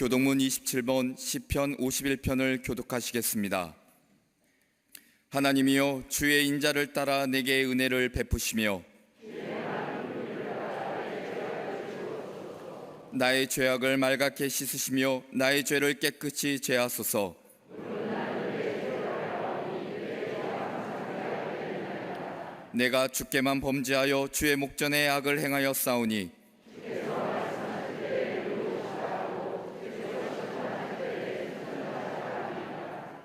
교독문 27번 시편 51편을 교독하시겠습니다. 하나님이여, 주의 인자를 따라 내게 은혜를 베푸시며 나의 죄악을 말갛게 씻으시며 나의 죄를 깨끗이 제하소서. 내가 주께만 범죄하여 주의 목전에 악을 행하여 싸우니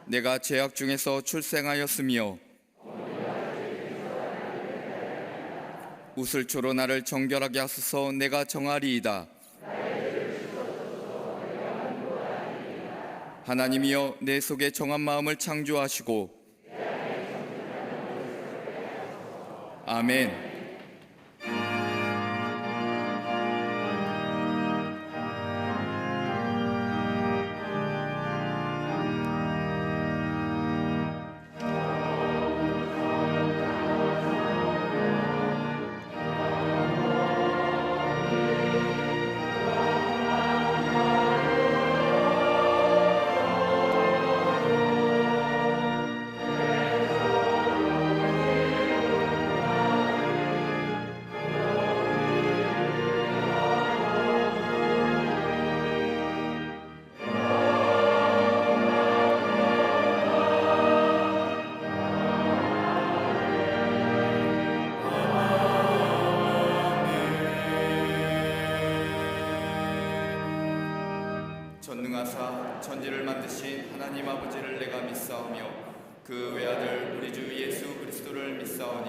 내가 죄악 중에서 출생하였으며 우슬초로 나를 정결하게 하소서. 내가 정하리이다. 하나님이여, 내 속에 정한 마음을 창조하시고 아멘. 전능하사 천지를 만드신 하나님 아버지를 내가 믿사오며 그 외아들 우리 주 예수 그리스도를 믿사오니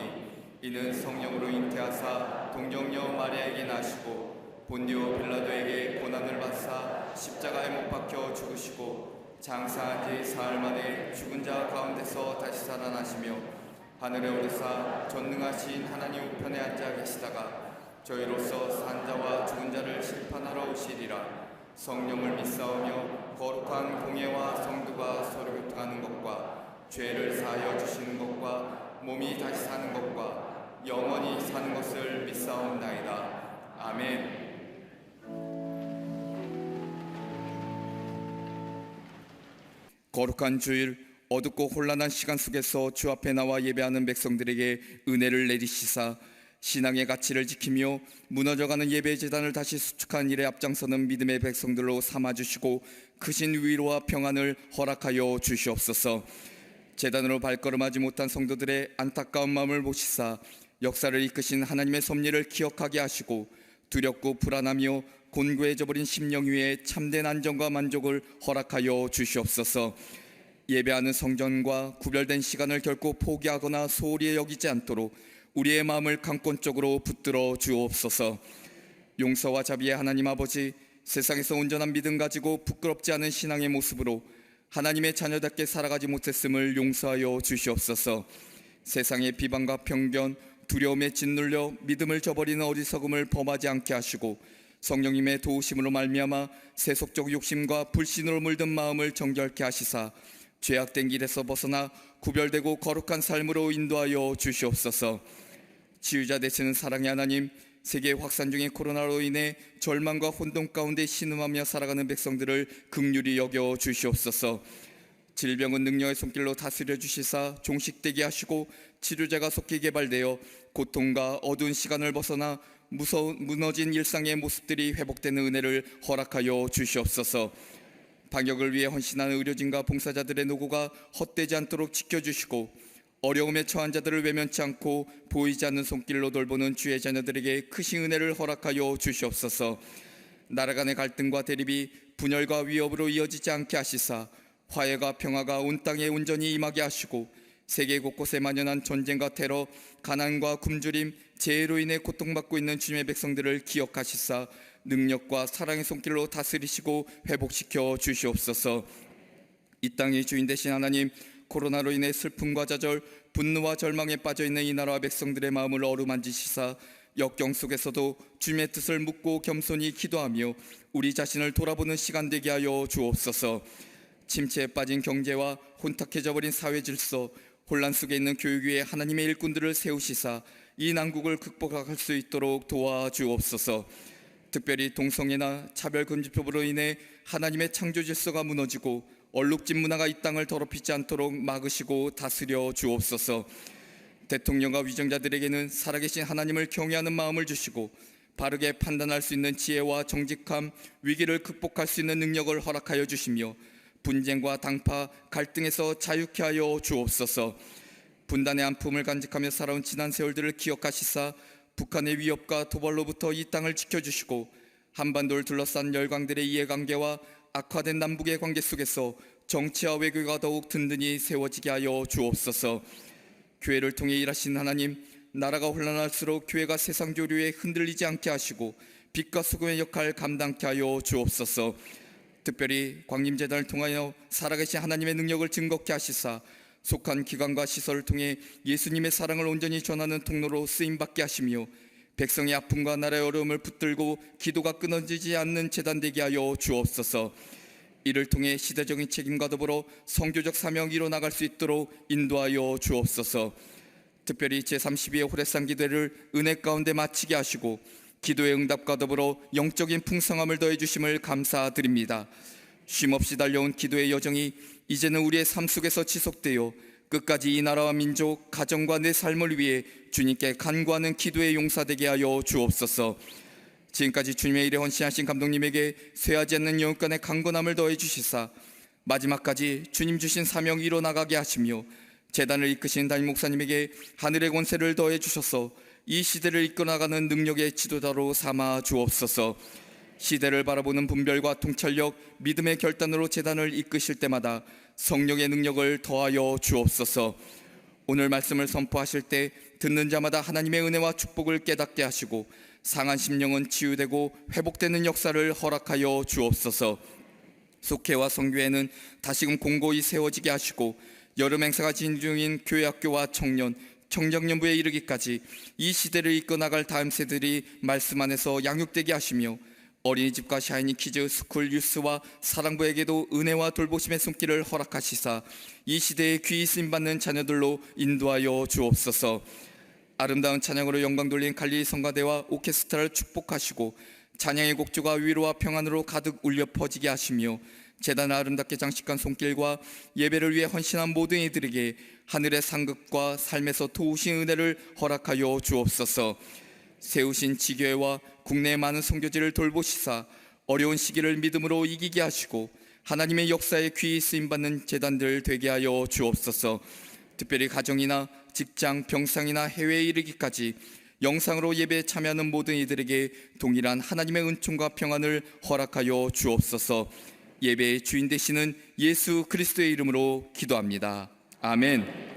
이는 성령으로 잉태하사 동정녀 마리아에게 나시고 본디오 빌라도에게 고난을 받사 십자가에 못 박혀 죽으시고 장사한 지 사흘 만에 죽은 자 가운데서 다시 살아나시며 하늘에 오르사 전능하신 하나님 우편에 앉아 계시다가 저희로서 산 자와 죽은 자를 심판하러 오시리라. 성령을 믿사오며 거룩한 공예와 성도가 서로 교통하는 것과 죄를 사하여 주시는 것과 몸이 다시 사는 것과 영원히 사는 것을 믿사옵나이다. 아멘. 거룩한 주일, 어둡고 혼란한 시간 속에서 주 앞에 나와 예배하는 백성들에게 은혜를 내리시사 신앙의 가치를 지키며 무너져가는 예배 제단을 다시 수축한 일에 앞장서는 믿음의 백성들로 삼아주시고 크신 위로와 평안을 허락하여 주시옵소서. 제단으로 발걸음하지 못한 성도들의 안타까운 마음을 보시사 역사를 이끄신 하나님의 섭리를 기억하게 하시고 두렵고 불안하며 곤고해져버린 심령 위에 참된 안정과 만족을 허락하여 주시옵소서. 예배하는 성전과 구별된 시간을 결코 포기하거나 소홀히 여기지 않도록 우리의 마음을 강권적으로 붙들어 주옵소서. 용서와 자비의 하나님 아버지, 세상에서 온전한 믿음 가지고 부끄럽지 않은 신앙의 모습으로 하나님의 자녀답게 살아가지 못했음을 용서하여 주시옵소서. 세상의 비방과 편견, 두려움에 짓눌려 믿음을 저버리는 어리석음을 범하지 않게 하시고 성령님의 도우심으로 말미암아 세속적 욕심과 불신으로 물든 마음을 정결케 하시사 죄악된 길에서 벗어나 구별되고 거룩한 삶으로 인도하여 주시옵소서. 치유자 되시는 사랑의 하나님, 세계 확산 중인 코로나로 인해 절망과 혼돈 가운데 신음하며 살아가는 백성들을 긍휼히 여겨 주시옵소서. 질병은 능력의 손길로 다스려 주시사 종식되게 하시고 치료제가 속히 개발되어 고통과 어두운 시간을 벗어나 무너진 일상의 모습들이 회복되는 은혜를 허락하여 주시옵소서. 방역을 위해 헌신하는 의료진과 봉사자들의 노고가 헛되지 않도록 지켜주시고 어려움에 처한 자들을 외면치 않고 보이지 않는 손길로 돌보는 주의 자녀들에게 크신 은혜를 허락하여 주시옵소서. 나라 간의 갈등과 대립이 분열과 위협으로 이어지지 않게 하시사 화해가 평화가 온 땅에 온전히 임하게 하시고 세계 곳곳에 만연한 전쟁과 테러, 가난과 굶주림, 재해로 인해 고통받고 있는 주님의 백성들을 기억하시사 능력과 사랑의 손길로 다스리시고 회복시켜 주시옵소서. 이 땅의 주인 되신 하나님, 코로나로 인해 슬픔과 좌절, 분노와 절망에 빠져있는 이 나라와 백성들의 마음을 어루만지시사 역경 속에서도 주님의 뜻을 묻고 겸손히 기도하며 우리 자신을 돌아보는 시간 되게 하여 주옵소서. 침체에 빠진 경제와 혼탁해져 버린 사회 질서, 혼란 속에 있는 교육 위에 하나님의 일꾼들을 세우시사 이 난국을 극복할 수 있도록 도와주옵소서. 특별히 동성애나 차별금지법으로 인해 하나님의 창조 질서가 무너지고 얼룩진 문화가 이 땅을 더럽히지 않도록 막으시고 다스려 주옵소서. 대통령과 위정자들에게는 살아계신 하나님을 경외하는 마음을 주시고 바르게 판단할 수 있는 지혜와 정직함, 위기를 극복할 수 있는 능력을 허락하여 주시며 분쟁과 당파, 갈등에서 자유케 하여 주옵소서. 분단의 안품을 간직하며 살아온 지난 세월들을 기억하시사 북한의 위협과 도발로부터 이 땅을 지켜주시고 한반도를 둘러싼 열강들의 이해관계와 악화된 남북의 관계 속에서 정치와 외교가 더욱 든든히 세워지게 하여 주옵소서. 교회를 통해 일하신 하나님, 나라가 혼란할수록 교회가 세상 조류에 흔들리지 않게 하시고 빛과 소금의 역할 감당케 하여 주옵소서. 특별히 광림재단을 통하여 살아계신 하나님의 능력을 증거케 하시사 속한 기관과 시설을 통해 예수님의 사랑을 온전히 전하는 통로로 쓰임받게 하시며 백성의 아픔과 나라의 어려움을 붙들고 기도가 끊어지지 않는 재단 되게 하여 주옵소서. 이를 통해 시대적인 책임과 더불어 선교적 사명이 이뤄나갈 수 있도록 인도하여 주옵소서. 특별히 제32회 호래산 기도회를 은혜 가운데 마치게 하시고 기도의 응답과 더불어 영적인 풍성함을 더해 주심을 감사드립니다. 쉼없이 달려온 기도의 여정이 이제는 우리의 삶 속에서 지속되어 끝까지 이 나라와 민족, 가정과 내 삶을 위해 주님께 간구하는 기도의 용사되게 하여 주옵소서. 지금까지 주님의 일에 헌신하신 감독님에게 쇠하지 않는 영육간의 강건함을 더해 주시사 마지막까지 주님 주신 사명이 이뤄나가게 하시며 재단을 이끄신 담임 목사님에게 하늘의 권세를 더해 주셔서 이 시대를 이끌어나가는 능력의 지도자로 삼아 주옵소서. 시대를 바라보는 분별과 통찰력, 믿음의 결단으로 재단을 이끄실 때마다 성령의 능력을 더하여 주옵소서. 오늘 말씀을 선포하실 때 듣는 자마다 하나님의 은혜와 축복을 깨닫게 하시고 상한 심령은 치유되고 회복되는 역사를 허락하여 주옵소서. 속회와 성교회는 다시금 공고히 세워지게 하시고 여름 행사가 진행 중인 교회학교와 청년, 청정년부에 이르기까지 이 시대를 이끌어나갈 다음 세들이 말씀 안에서 양육되게 하시며 어린이집과 샤이니 키즈, 스쿨, 뉴스와 사랑부에게도 은혜와 돌보심의 손길을 허락하시사 이 시대에 귀히 쓰임받는 자녀들로 인도하여 주옵소서. 아름다운 찬양으로 영광 돌린 갈릴리 성가대와 오케스트라를 축복하시고 찬양의 곡조가 위로와 평안으로 가득 울려 퍼지게 하시며 재단을 아름답게 장식한 손길과 예배를 위해 헌신한 모든 이들에게 하늘의 상급과 삶에서 도우신 은혜를 허락하여 주옵소서. 세우신 지교회와 국내의 많은 선교지를 돌보시사 어려운 시기를 믿음으로 이기게 하시고 하나님의 역사에 귀히 쓰임받는 재단들 되게 하여 주옵소서. 특별히 가정이나 직장, 병상이나 해외에 이르기까지 영상으로 예배에 참여하는 모든 이들에게 동일한 하나님의 은총과 평안을 허락하여 주옵소서. 예배의 주인 되시는 예수 그리스도의 이름으로 기도합니다. 아멘.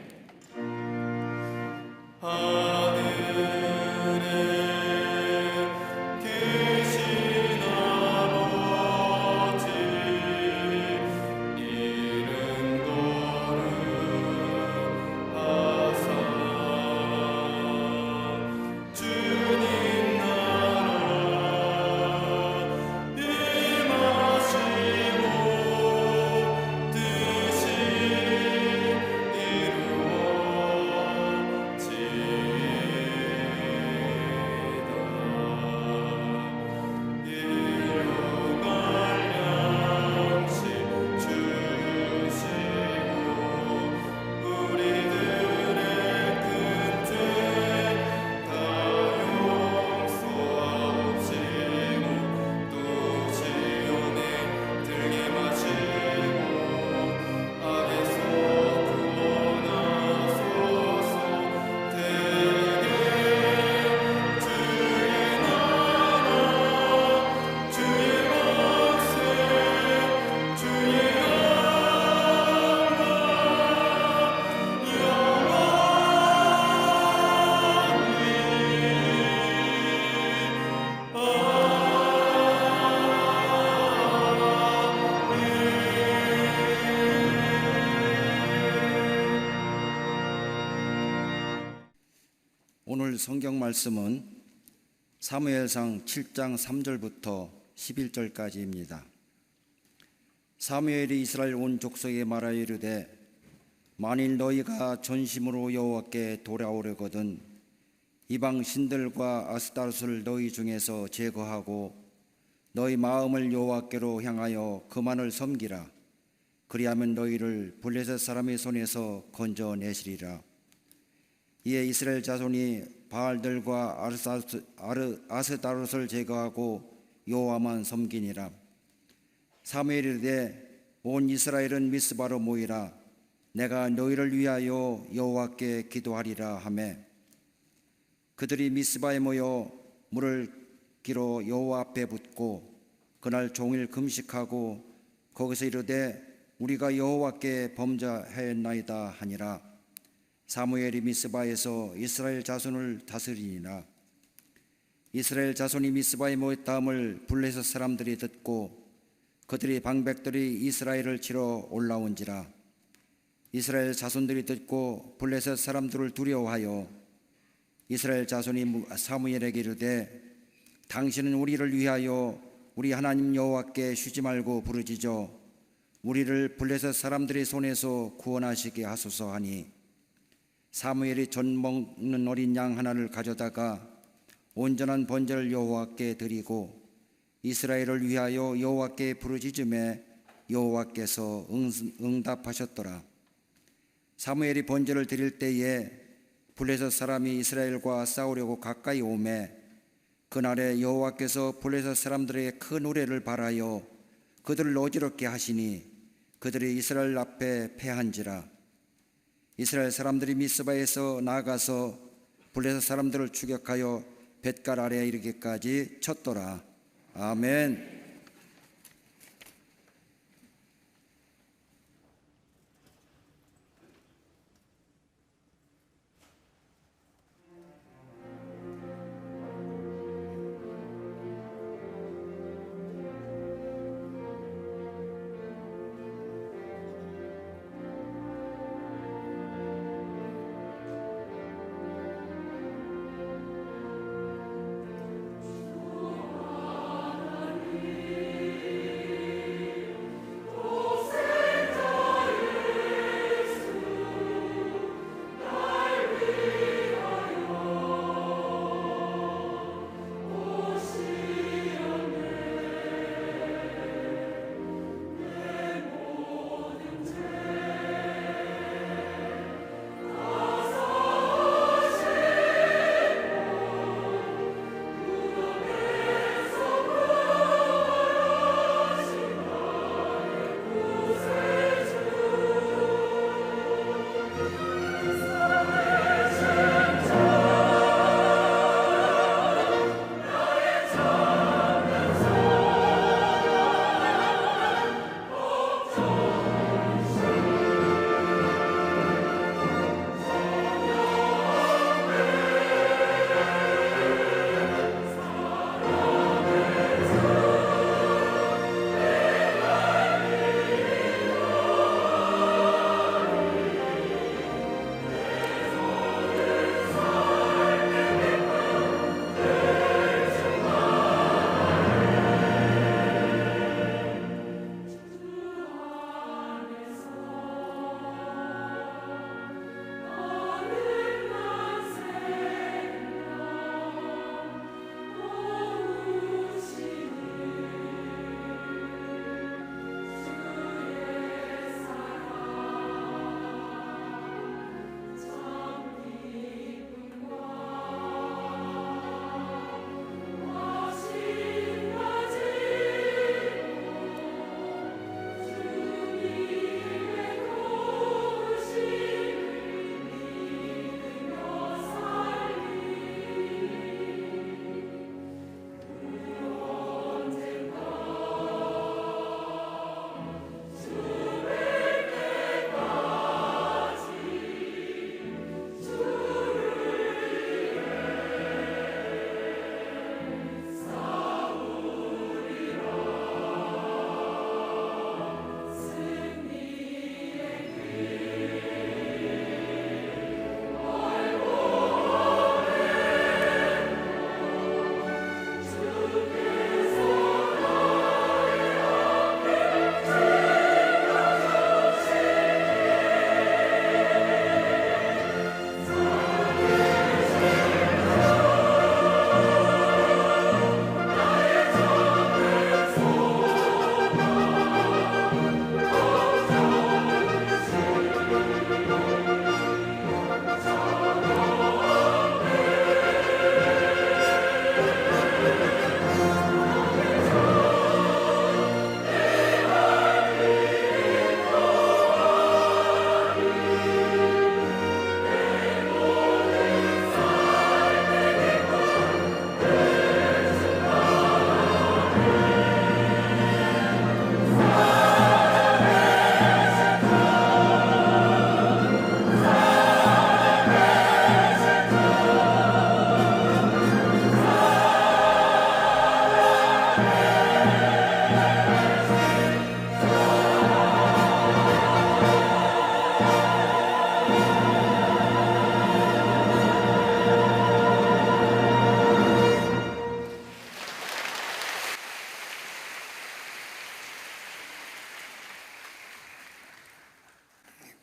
오늘 성경 말씀은 사무엘상 7장 3절부터 11절까지입니다. 사무엘이 이스라엘 온 족속에 말하여 이르되 만일 너희가 전심으로 여호와께 돌아오려거든 이방 신들과 아스타롯을 너희 중에서 제거하고 너희 마음을 여호와께로 향하여 그만을 섬기라. 그리하면 너희를 블레셋 사람의 손에서 건져내시리라. 이에 이스라엘 자손이 바알들과 아스다롯을 제거하고 여호와만 섬기니라. 사무엘이 이르되 온 이스라엘은 미스바로 모이라. 내가 너희를 위하여 여호와께 기도하리라 하매 그들이 미스바에 모여 물을 기로 여호와 앞에 붓고 그날 종일 금식하고 거기서 이르되 우리가 여호와께 범죄하였나이다 하니라. 사무엘이 미스바에서 이스라엘 자손을 다스리니라. 이스라엘 자손이 미스바에 모였다함을 블레셋 사람들이 듣고 그들이 방백들이 이스라엘을 치러 올라온지라. 이스라엘 자손들이 듣고 블레셋 사람들을 두려워하여 이스라엘 자손이 사무엘에게 이르되 당신은 우리를 위하여 우리 하나님 여호와께 쉬지 말고 부르짖어 우리를 블레셋 사람들의 손에서 구원하시게 하소서 하니 사무엘이 젖 먹는 어린 양 하나를 가져다가 온전한 번제를 여호와께 드리고 이스라엘을 위하여 여호와께 부르짖음에 여호와께서 응답하셨더라. 사무엘이 번제를 드릴 때에 블레셋 사람이 이스라엘과 싸우려고 가까이 오매 그날에 여호와께서 블레셋 사람들에게 큰 우레를 발하여 그들을 어지럽게 하시니 그들이 이스라엘 앞에 패한지라. 이스라엘 사람들이 미스바에서 나아가서 블레셋 사람들을 추격하여 벳갈 아래에 이르기까지 쳤더라. 아멘.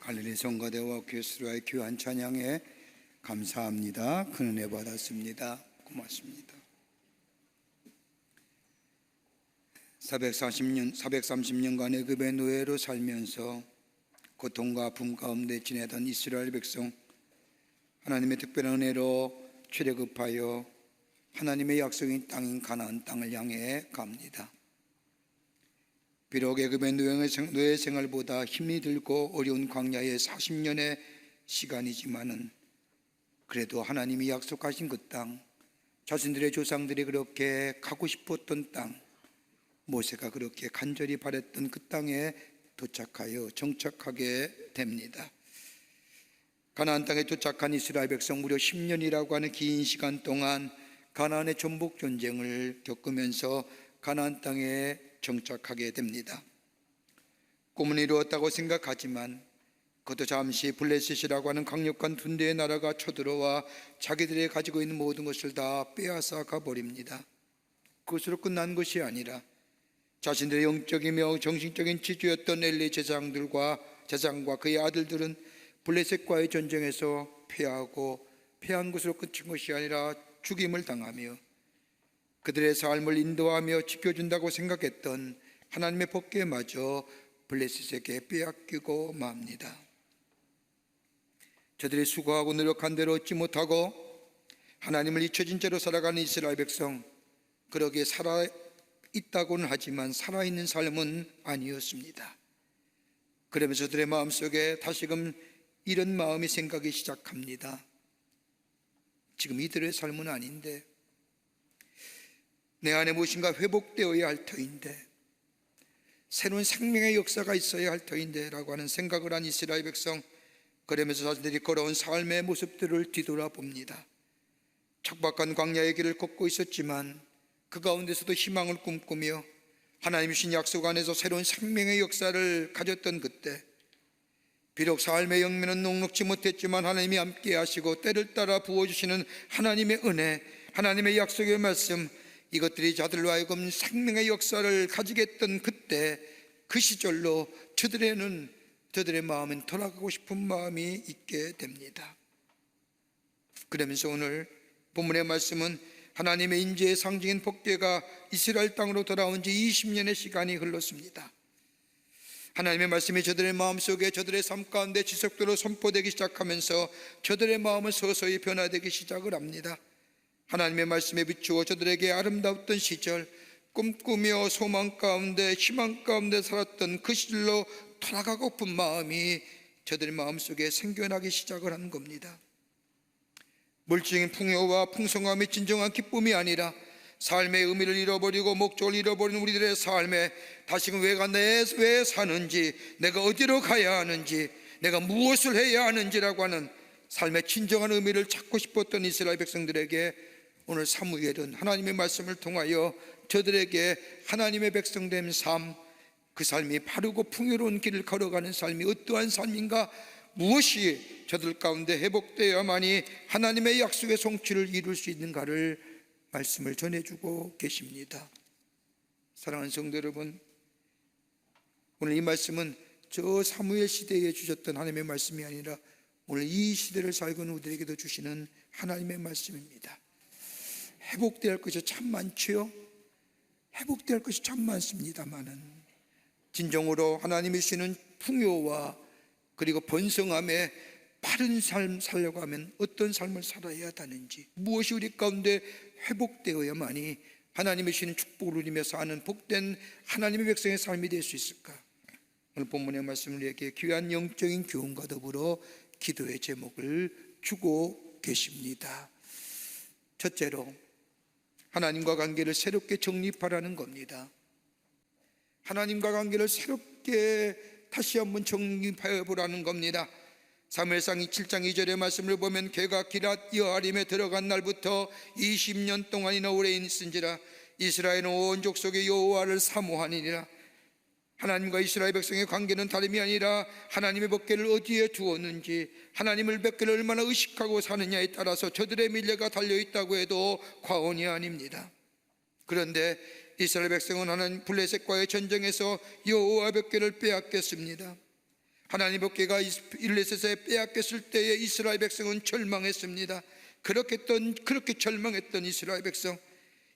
갈릴리 성가대와 교수로의 귀한 찬양에 감사합니다. 큰 은혜 받았습니다. 고맙습니다. 430년간의 급의 노예로 살면서 고통과 아픔 가운데 지내던 이스라엘 백성, 하나님의 특별한 은혜로 출애굽하여 하나님의 약속인 땅인 가나안 땅을 향해 갑니다. 비록 애굽의 노예 생활보다 힘이 들고 어려운 광야의 40년의 시간이지만은 그래도 하나님이 약속하신 그 땅, 자신들의 조상들이 그렇게 가고 싶었던 땅, 모세가 그렇게 간절히 바랬던 그 땅에 도착하여 정착하게 됩니다. 가나안 땅에 도착한 이스라엘 백성 무려 10년이라고 하는 긴 시간 동안 가나안의 전복 전쟁을 겪으면서 가나안 땅에 정착하게 됩니다. 꿈은 이루었다고 생각하지만 그것도 잠시 블레셋이라고 하는 강력한 군대의 나라가 쳐들어와 자기들이 가지고 있는 모든 것을 다 빼앗아 가버립니다. 그것으로 끝난 것이 아니라 자신들의 영적이며 정신적인 지주였던 엘리 제사장과 그의 아들들은 블레셋과의 전쟁에서 패한 것으로 끝인 것이 아니라 죽임을 당하며 그들의 삶을 인도하며 지켜준다고 생각했던 하나님의 법궤마저 블레셋에게 빼앗기고 맙니다. 저들이 수고하고 노력한 대로 얻지 못하고 하나님을 잊혀진 채로 살아가는 이스라엘 백성, 그러기에 살아있다고는 하지만 살아있는 삶은 아니었습니다. 그러면서 저들의 마음속에 다시금 이런 마음이 생각이 시작합니다. 지금 이들의 삶은 아닌데, 내 안에 무엇인가 회복되어야 할 터인데, 새로운 생명의 역사가 있어야 할 터인데 라고 하는 생각을 한 이스라엘 백성, 그러면서 자신들이 걸어온 삶의 모습들을 뒤돌아봅니다. 척박한 광야의 길을 걷고 있었지만 그 가운데서도 희망을 꿈꾸며 하나님이 주신 약속 안에서 새로운 생명의 역사를 가졌던 그때, 비록 삶의 영면은 녹록지 못했지만 하나님이 함께 하시고 때를 따라 부어주시는 하나님의 은혜, 하나님의 약속의 말씀, 이것들이 자들로 하여금 생명의 역사를 가지게 했던 그때, 그 시절로 저들의 마음엔 돌아가고 싶은 마음이 있게 됩니다. 그러면서 오늘 본문의 말씀은 하나님의 인재의 상징인 법궤가 이스라엘 땅으로 돌아온 지 20년의 시간이 흘렀습니다. 하나님의 말씀이 저들의 마음속에, 저들의 삶 가운데 지속적으로 선포되기 시작하면서 저들의 마음은 서서히 변화되기 시작을 합니다. 하나님의 말씀에 비추어 저들에게 아름다웠던 시절, 꿈꾸며 소망 가운데 희망 가운데 살았던 그 시절로 돌아가고픈 마음이 저들의 마음속에 생겨나기 시작을 한 겁니다. 물질적인 풍요와 풍성함이 진정한 기쁨이 아니라 삶의 의미를 잃어버리고 목적을 잃어버린 우리들의 삶에 다시금 왜 사는지, 내가 어디로 가야 하는지, 내가 무엇을 해야 하는지라고 하는 삶의 진정한 의미를 찾고 싶었던 이스라엘 백성들에게 오늘 사무엘은 하나님의 말씀을 통하여 저들에게 하나님의 백성된 삶, 그 삶이 바르고 풍요로운 길을 걸어가는 삶이 어떠한 삶인가, 무엇이 저들 가운데 회복되어야만이 하나님의 약속의 성취를 이룰 수 있는가를 말씀을 전해주고 계십니다. 사랑하는 성도 여러분, 오늘 이 말씀은 저 사무엘 시대에 주셨던 하나님의 말씀이 아니라 오늘 이 시대를 살고 있는 우리에게도 주시는 하나님의 말씀입니다. 회복될 것이 참 많지요. 회복될 것이 참 많습니다만은 진정으로 하나님이 주시는 풍요와 그리고 번성함에 바른 삶 살려고 하면 어떤 삶을 살아야 하는지, 무엇이 우리 가운데 회복되어야만이 하나님이 주시는 축복을 누리며 사는 복된 하나님의 백성의 삶이 될 수 있을까? 오늘 본문의 말씀을 우리에게 귀한 영적인 교훈과 더불어 기도의 제목을 주고 계십니다. 첫째로 하나님과 관계를 새롭게 정립하라는 겁니다. 하나님과 관계를 새롭게 다시 한번 정립해 보라는 겁니다. 사무엘상 7장 2절의 말씀을 보면 걔가 기랏 여아림에 들어간 날부터 20년 동안이나 오래 있은지라 이스라엘은 온 족속의 여호와를 사모하니라. 하나님과 이스라엘 백성의 관계는 다름이 아니라 하나님의 법궤를 어디에 두었는지, 하나님의 법궤를 얼마나 의식하고 사느냐에 따라서 저들의 미래가 달려있다고 해도 과언이 아닙니다. 그런데 이스라엘 백성은 하나님 블레셋과의 전쟁에서 여호와 법궤를 빼앗겼습니다. 하나님의 법궤가 일레셋에 빼앗겼을 때에 이스라엘 백성은 절망했습니다. 그렇게 절망했던 이스라엘 백성,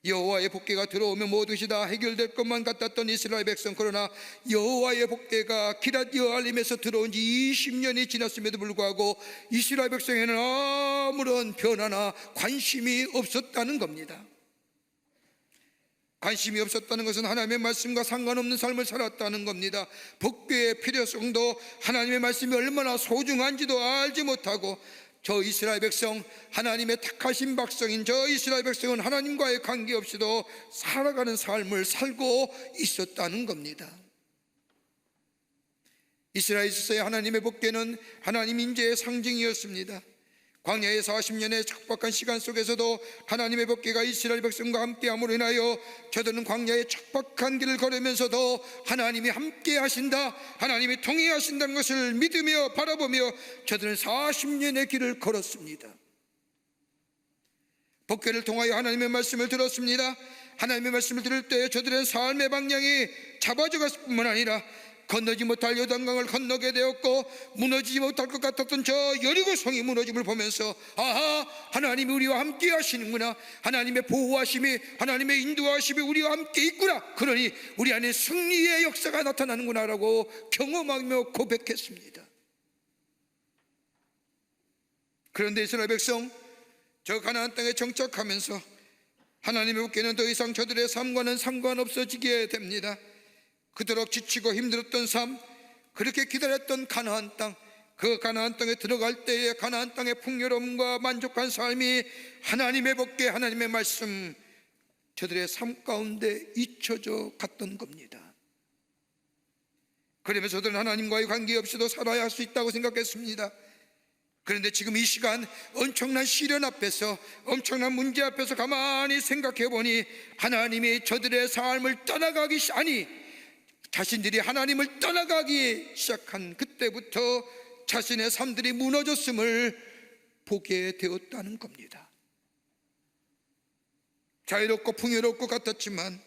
여호와의 법궤가 들어오면 모든 다 해결될 것만 같았던 이스라엘 백성, 그러나 여호와의 법궤가 기럇 여알림에서 들어온 지 20년이 지났음에도 불구하고 이스라엘 백성에는 아무런 변화나 관심이 없었다는 겁니다. 관심이 없었다는 것은 하나님의 말씀과 상관없는 삶을 살았다는 겁니다. 법궤의 필요성도 하나님의 말씀이 얼마나 소중한지도 알지 못하고, 저 이스라엘 백성, 하나님의 택하신 백성인 저 이스라엘 백성은 하나님과의 관계없이도 살아가는 삶을 살고 있었다는 겁니다. 이스라엘 있어서의 하나님의 법궤는 하나님 인재의 상징이었습니다. 광야의 40년의 척박한 시간 속에서도 하나님의 법궤가 이스라엘 백성과 함께함으로 인하여 저들은 광야의 척박한 길을 걸으면서도 하나님이 함께 하신다, 하나님이 통행하신다는 것을 믿으며 바라보며 저들은 40년의 길을 걸었습니다. 법궤를 통하여 하나님의 말씀을 들었습니다. 하나님의 말씀을 들을 때 저들의 삶의 방향이 잡아져 갔을 뿐만 아니라 건너지 못할 요단강을 건너게 되었고, 무너지지 못할 것 같았던 저 여리고성이 무너짐을 보면서, 아하, 하나님이 우리와 함께 하시는구나, 하나님의 보호하심이, 하나님의 인도하심이 우리와 함께 있구나, 그러니 우리 안에 승리의 역사가 나타나는구나 라고 경험하며 고백했습니다. 그런데 이스라엘 백성, 저 가나안 땅에 정착하면서 하나님의 법궤는 더 이상 저들의 삶과는 상관없어지게 됩니다. 그토록 지치고 힘들었던 삶, 그렇게 기다렸던 가나안 땅, 그 가나안 땅에 들어갈 때에 가나안 땅의 풍요로움과 만족한 삶이 하나님의 법궤, 하나님의 말씀, 저들의 삶 가운데 잊혀져 갔던 겁니다. 그러면서 저들은 하나님과의 관계없이도 살아야 할 수 있다고 생각했습니다. 그런데 지금 이 시간 엄청난 시련 앞에서, 엄청난 문제 앞에서 가만히 생각해 보니 하나님이 저들의 삶을 떠나가기, 자신들이 하나님을 떠나가기 시작한 그때부터 자신의 삶들이 무너졌음을 보게 되었다는 겁니다. 자유롭고 풍요롭고 같았지만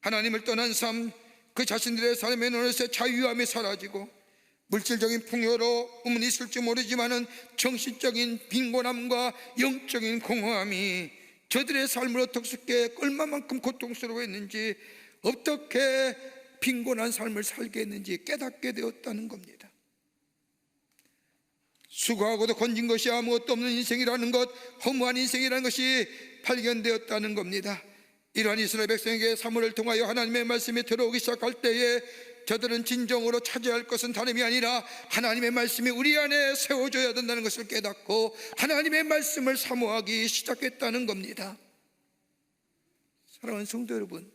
하나님을 떠난 삶, 그 자신들의 삶에는 어느새 자유함이 사라지고 물질적인 풍요로움은 있을지 모르지만은 정신적인 빈곤함과 영적인 공허함이 저들의 삶을 어떻게 얼마만큼 고통스러워했는지, 어떻게 빈곤한 삶을 살게 했는지 깨닫게 되었다는 겁니다. 수고하고도 건진 것이 아무것도 없는 인생이라는 것, 허무한 인생이라는 것이 발견되었다는 겁니다. 이러한 이스라엘 백성에게 사무엘을 통하여 하나님의 말씀이 들어오기 시작할 때에 저들은 진정으로 찾아야 할 것은 다름이 아니라 하나님의 말씀이 우리 안에 세워져야 된다는 것을 깨닫고 하나님의 말씀을 사모하기 시작했다는 겁니다. 사랑하는 성도 여러분,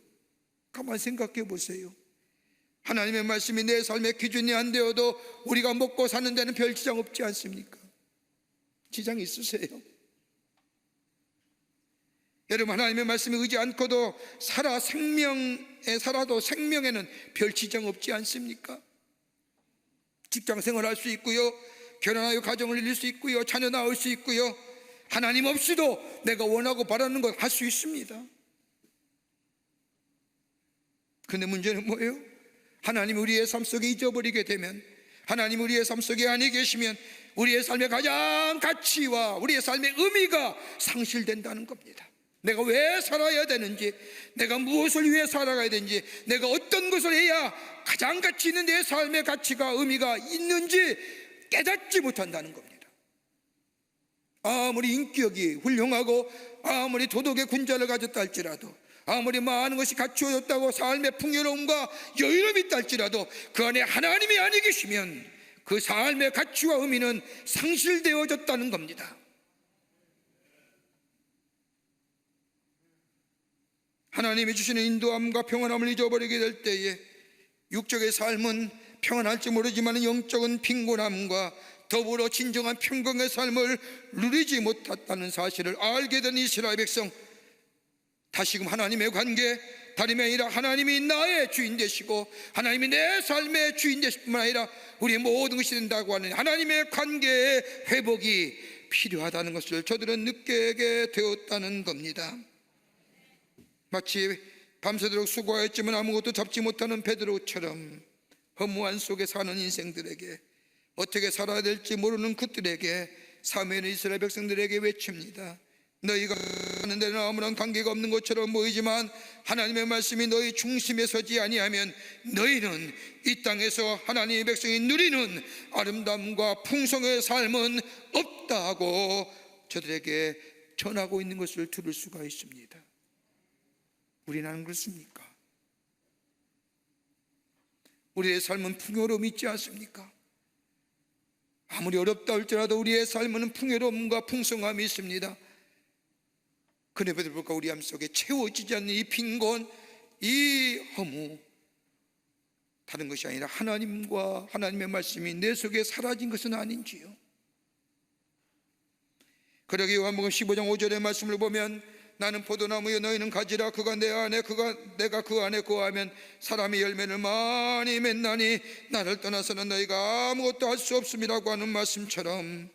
가만히 생각해 보세요. 하나님의 말씀이 내 삶의 기준이 안 되어도 우리가 먹고 사는 데는 별 지장 없지 않습니까? 지장 있으세요? 여러분, 하나님의 말씀에 의지 않고도 살아도 생명에는 별 지장 없지 않습니까? 직장 생활할 수 있고요, 결혼하여 가정을 이룰 수 있고요, 자녀 낳을 수 있고요, 하나님 없이도 내가 원하고 바라는 것 할 수 있습니다. 근데 문제는 뭐예요? 하나님 우리의 삶 속에 잊어버리게 되면, 하나님 우리의 삶 속에 아니 계시면 우리의 삶의 가장 가치와 우리의 삶의 의미가 상실된다는 겁니다. 내가 왜 살아야 되는지, 내가 무엇을 위해 살아가야 되는지, 내가 어떤 것을 해야 가장 가치 있는 내 삶의 가치가 의미가 있는지 깨닫지 못한다는 겁니다. 아무리 인격이 훌륭하고 아무리 도덕의 군자를 가졌다 할지라도, 아무리 많은 것이 갖추어졌다고 삶의 풍요로움과 여유로움이 있다 할지라도 그 안에 하나님이 아니 계시면 그 삶의 가치와 의미는 상실되어졌다는 겁니다. 하나님이 주시는 인도함과 평안함을 잊어버리게 될 때에 육적의 삶은 평안할지 모르지만 영적인 빈곤함과 더불어 진정한 평강의 삶을 누리지 못했다는 사실을 알게 된 이스라엘 백성, 다시금 하나님의 관계, 다름이 아니라 하나님이 나의 주인 되시고 하나님이 내 삶의 주인 되실 뿐만 아니라 우리의 모든 것이 된다고 하는 하나님의 관계의 회복이 필요하다는 것을 저들은 느끼게 되었다는 겁니다. 마치 밤새도록 수고하였지만 아무것도 잡지 못하는 베드로처럼 허무한 속에 사는 인생들에게, 어떻게 살아야 될지 모르는 그들에게, 사무엘은 이스라엘 백성들에게 외칩니다. 너희가 하는 데는 아무런 관계가 없는 것처럼 보이지만 하나님의 말씀이 너희 중심에 서지 아니하면 너희는 이 땅에서 하나님의 백성이 누리는 아름다움과 풍성의 삶은 없다 하고 저들에게 전하고 있는 것을 들을 수가 있습니다. 우리는 안 그렇습니까? 우리의 삶은 풍요로움 있지 않습니까? 아무리 어렵다 할지라도 우리의 삶은 풍요로움과 풍성함이 있습니다. 그럼에도 불구하고 우리 삶 속에 채워지지 않는 이 빈곤, 이 허무, 다른 것이 아니라 하나님과 하나님의 말씀이 내 속에 사라진 것은 아닌지요? 그러기 요한복음 15장 5절의 말씀을 보면 나는 포도나무여 너희는 가지라 그가 내 안에 내가 그 안에 거하면 사람이 열매를 많이 맺나니 나를 떠나서는 너희가 아무것도 할 수 없음이라고 하는 말씀처럼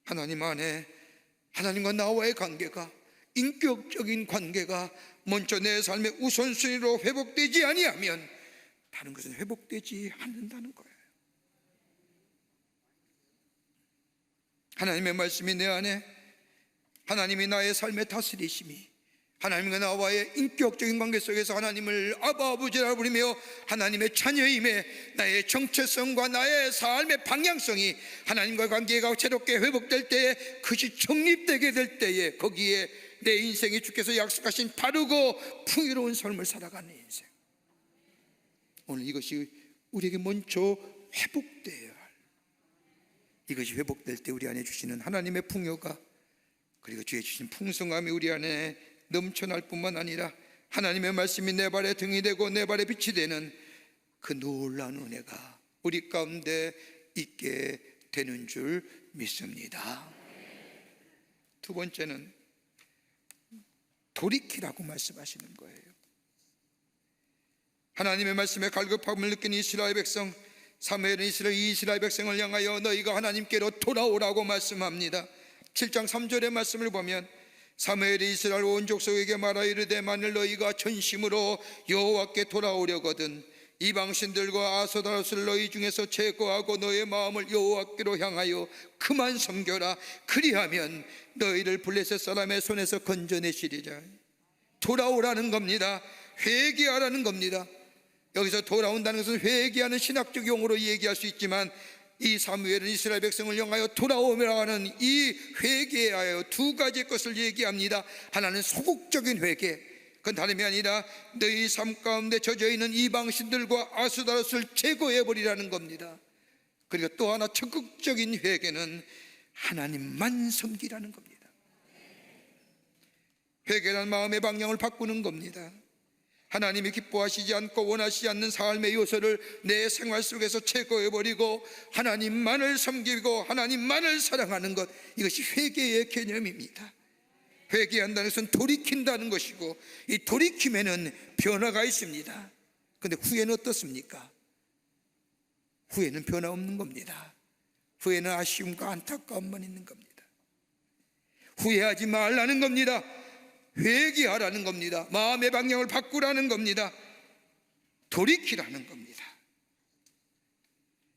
하나님 안에 하나님과 나와의 관계가, 인격적인 관계가 먼저 내 삶의 우선순위로 회복되지 아니하면 다른 것은 회복되지 않는다는 거예요. 하나님의 말씀이 내 안에, 하나님이 나의 삶의 다스리심이, 하나님과 나와의 인격적인 관계 속에서 하나님을 아바 아버지라 부르며 하나님의 자녀임에 나의 정체성과 나의 삶의 방향성이 하나님과 관계가 새롭게 회복될 때에, 그것이 정립되게 될 때에 거기에 내 인생이 주께서 약속하신 바르고 풍요로운 삶을 살아가는 인생, 오늘 이것이 우리에게 먼저 회복되어야 할, 이것이 회복될 때 우리 안에 주시는 하나님의 풍요가, 그리고 주의 주신 풍성함이 우리 안에 넘쳐날 뿐만 아니라 하나님의 말씀이 내 발의 등이 되고 내 발의 빛이 되는 그 놀라운 은혜가 우리 가운데 있게 되는 줄 믿습니다. 두 번째는 돌이키라고 말씀하시는 거예요. 하나님의 말씀에 갈급함을 느낀 이스라엘 백성, 사무엘은 이스라엘 백성을 향하여 너희가 하나님께로 돌아오라고 말씀합니다. 7장 3절의 말씀을 보면 사무엘이 이스라엘 온 족속에게 말하 이르되 만일 너희가 전심으로 여호와께 돌아오려거든 이방신들과 아스타롯을 너희 중에서 제거하고 너의 마음을 여호와께로 향하여 그만 섬겨라. 그리하면 너희를 블레셋 사람의 손에서 건져내시리라. 돌아오라는 겁니다. 회개하라는 겁니다. 여기서 돌아온다는 것은 회개하는 신학적 용어로 얘기할 수 있지만 이 사무엘은 이스라엘 백성을 향하여 돌아오며 하는 이 회개하여 두 가지 것을 얘기합니다. 하나는 소극적인 회개, 그건 다름이 아니라 너희 삶 가운데 젖어있는 이방신들과 아스타롯을 제거해버리라는 겁니다. 그리고 또 하나 적극적인 회개는 하나님만 섬기라는 겁니다. 회개란 마음의 방향을 바꾸는 겁니다. 하나님이 기뻐하시지 않고 원하시지 않는 삶의 요소를 내 생활 속에서 제거해버리고 하나님만을 섬기고 하나님만을 사랑하는 것, 이것이 회개의 개념입니다. 회개한다는 것은 돌이킨다는 것이고 이 돌이킴에는 변화가 있습니다. 그런데 후회는 어떻습니까? 후회는 변화 없는 겁니다. 후회는 아쉬움과 안타까움만 있는 겁니다. 후회하지 말라는 겁니다. 회개하라는 겁니다. 마음의 방향을 바꾸라는 겁니다. 돌이키라는 겁니다.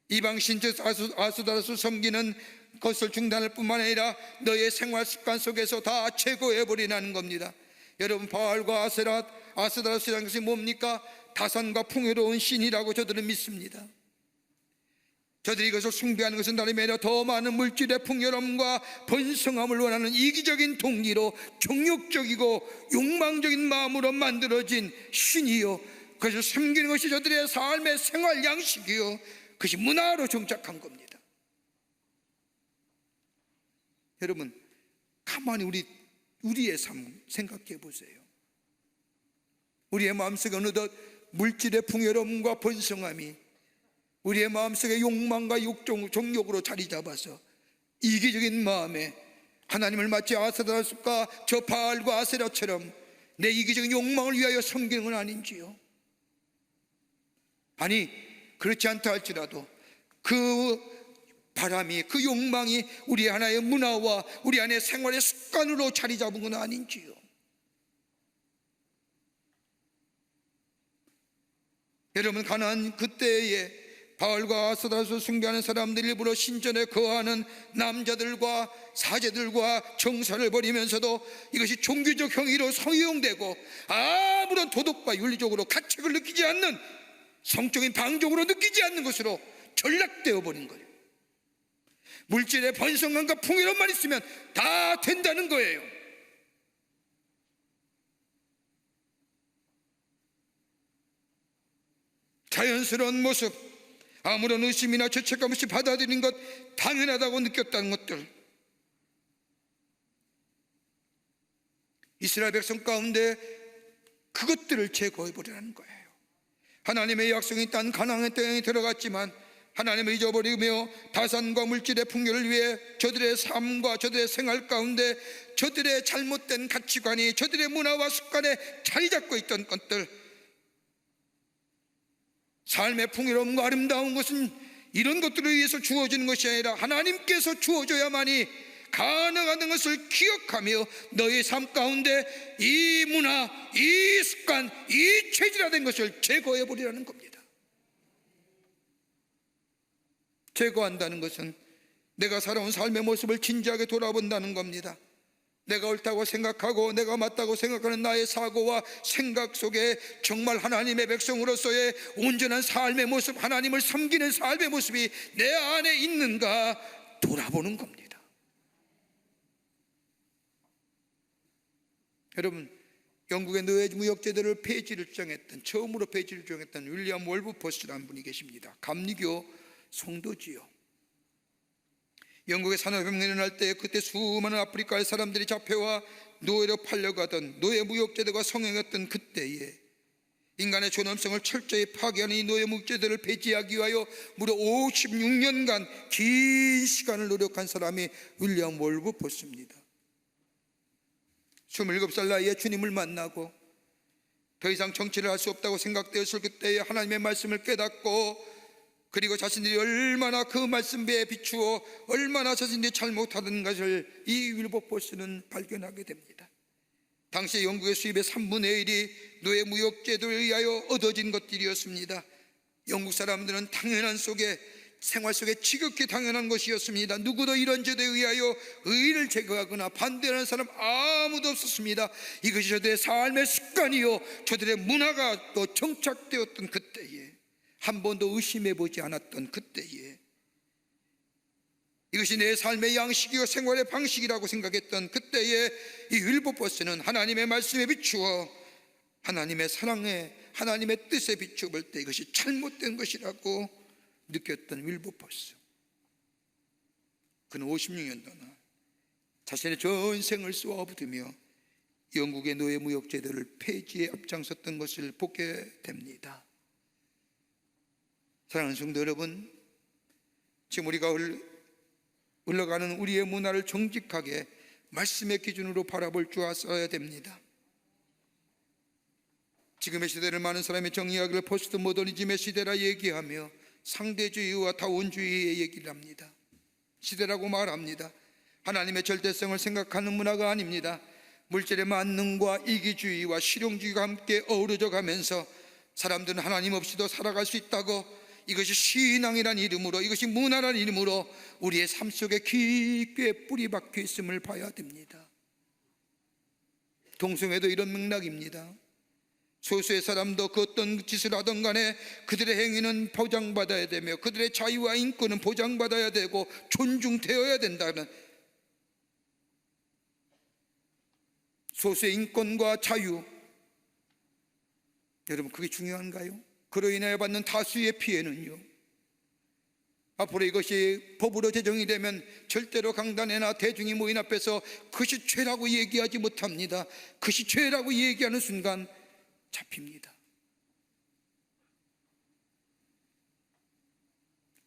이방신 즉 아스타롯을 섬기는 것을 중단할 뿐만 아니라 너의 생활 습관 속에서 다 제거해버리라는 겁니다. 여러분, 바알과 아스타롯이라는 것이 뭡니까? 다산과 풍요로운 신이라고 저들은 믿습니다. 저들이 이것을 숭배하는 것은 다름이 아니라 더 많은 물질의 풍요로움과 번성함을 원하는 이기적인 동기로 정욕적이고 욕망적인 마음으로 만들어진 신이요, 그것을 섬기는 것이 저들의 삶의 생활 양식이요, 그것이 문화로 정착한 겁니다. 여러분, 가만히 우리의 삶 생각해 보세요. 우리의 마음속에 어느덧 물질의 풍요로움과 번성함이 우리의 마음속에 욕망과 정욕으로 자리 잡아서 이기적인 마음에 하나님을 마치 아스타롯과 저 바알과 아세라처럼 내 이기적인 욕망을 위하여 섬기는 건 아닌지요? 아니, 그렇지 않다 할지라도 그 바람이, 그 욕망이 우리 하나의 문화와 우리 안의 생활의 습관으로 자리 잡은 건 아닌지요? 여러분, 가나안 그때에 바알과 아스타롯을 숭배하는 사람들, 일부러 신전에 거하는 남자들과 사제들과 정사를 벌이면서도 이것이 종교적 행위로 성용되고 아무런 도덕과 윤리적으로 가책을 느끼지 않는, 성적인 방종으로 느끼지 않는 것으로 전락되어 버린 거예요. 물질의 번성함과 풍요로움만 있으면 다 된다는 거예요. 자연스러운 모습, 아무런 의심이나 죄책감 없이 받아들인 것, 당연하다고 느꼈다는 것들, 이스라엘 백성 가운데 그것들을 제거해버리라는 거예요. 하나님의 약속이 땅 가나안 땅에 들어갔지만 하나님을 잊어버리며 다산과 물질의 풍요를 위해 저들의 삶과 저들의 생활 가운데 저들의 잘못된 가치관이 저들의 문화와 습관에 자리 잡고 있던 것들, 삶의 풍요로움과 아름다운 것은 이런 것들을 위해서 주어지는 것이 아니라 하나님께서 주어져야만이 가능한 것을 기억하며 너의 삶 가운데 이 문화, 이 습관, 이 체질화된 것을 제거해버리라는 겁니다. 제거한다는 것은 내가 살아온 삶의 모습을 진지하게 돌아본다는 겁니다. 내가 옳다고 생각하고 내가 맞다고 생각하는 나의 사고와 생각 속에 정말 하나님의 백성으로서의 온전한 삶의 모습, 하나님을 섬기는 삶의 모습이 내 안에 있는가 돌아보는 겁니다. 여러분, 영국의 노예 무역제도를 폐지를 주장했던, 처음으로 폐지를 주장했던 윌리엄 월브포스라는 분이 계십니다. 감리교 성도지요. 영국의 산업혁명이 일어날 때 그때 수많은 아프리카의 사람들이 잡혀와 노예로 팔려가던 노예 무역제도가 성행했던 그때에 인간의 존엄성을 철저히 파괴하는 이 노예 무역제도를 폐지하기 위하여 무려 56년간 긴 시간을 노력한 사람이 윌리엄 월브포스입니다. 27살 나이에 주님을 만나고 더 이상 정치를 할 수 없다고 생각되었을 그때에 하나님의 말씀을 깨닫고, 그리고 자신들이 얼마나 그 말씀에 비추어 얼마나 자신들이 잘못하던 것을 이 윌버포스는 발견하게 됩니다. 당시 영국의 수입의 3분의 1이 노예 무역제도에 의하여 얻어진 것들이었습니다. 영국 사람들은 당연한 속에, 생활 속에 지극히 당연한 것이었습니다. 누구도 이런 제도에 의하여 의의를 제거하거나 반대하는 사람 아무도 없었습니다. 이것이 저들의 삶의 습관이요 저들의 문화가 또 정착되었던 그때에, 한 번도 의심해보지 않았던 그때에, 이것이 내 삶의 양식이요 생활의 방식이라고 생각했던 그때에 이 윌버포스는 하나님의 말씀에 비추어 하나님의 사랑에, 하나님의 뜻에 비추어 볼 때 이것이 잘못된 것이라고 느꼈던 윌버포스. 그는 56년 동안 자신의 전생을 쏘아붙이며 영국의 노예 무역 제도를 폐지에 앞장섰던 것을 보게 됩니다. 사랑하는 성도 여러분, 지금 우리가 흘러가는 우리의 문화를 정직하게 말씀의 기준으로 바라볼 줄 알아야 됩니다. 지금의 시대를 많은 사람이 정의하기를 포스트 모더니즘의 시대라 얘기하며 상대주의와 다원주의의 얘기를 합니다. 시대라고 말합니다. 하나님의 절대성을 생각하는 문화가 아닙니다. 물질의 만능과 이기주의와 실용주의가 함께 어우러져 가면서 사람들은 하나님 없이도 살아갈 수 있다고, 이것이 신앙이란 이름으로, 이것이 문화란 이름으로 우리의 삶 속에 깊게 뿌리 박혀 있음을 봐야 됩니다. 동성애도 이런 맥락입니다. 소수의 사람도 그 어떤 짓을 하던 간에 그들의 행위는 보장받아야 되며 그들의 자유와 인권은 보장받아야 되고 존중되어야 된다는, 소수의 인권과 자유, 여러분 그게 중요한가요? 그로 인하여 받는 다수의 피해는요, 앞으로 이것이 법으로 제정이 되면 절대로 강단에나 대중이 모인 앞에서 그것이 죄라고 얘기하지 못합니다. 그것이 죄라고 얘기하는 순간 잡힙니다.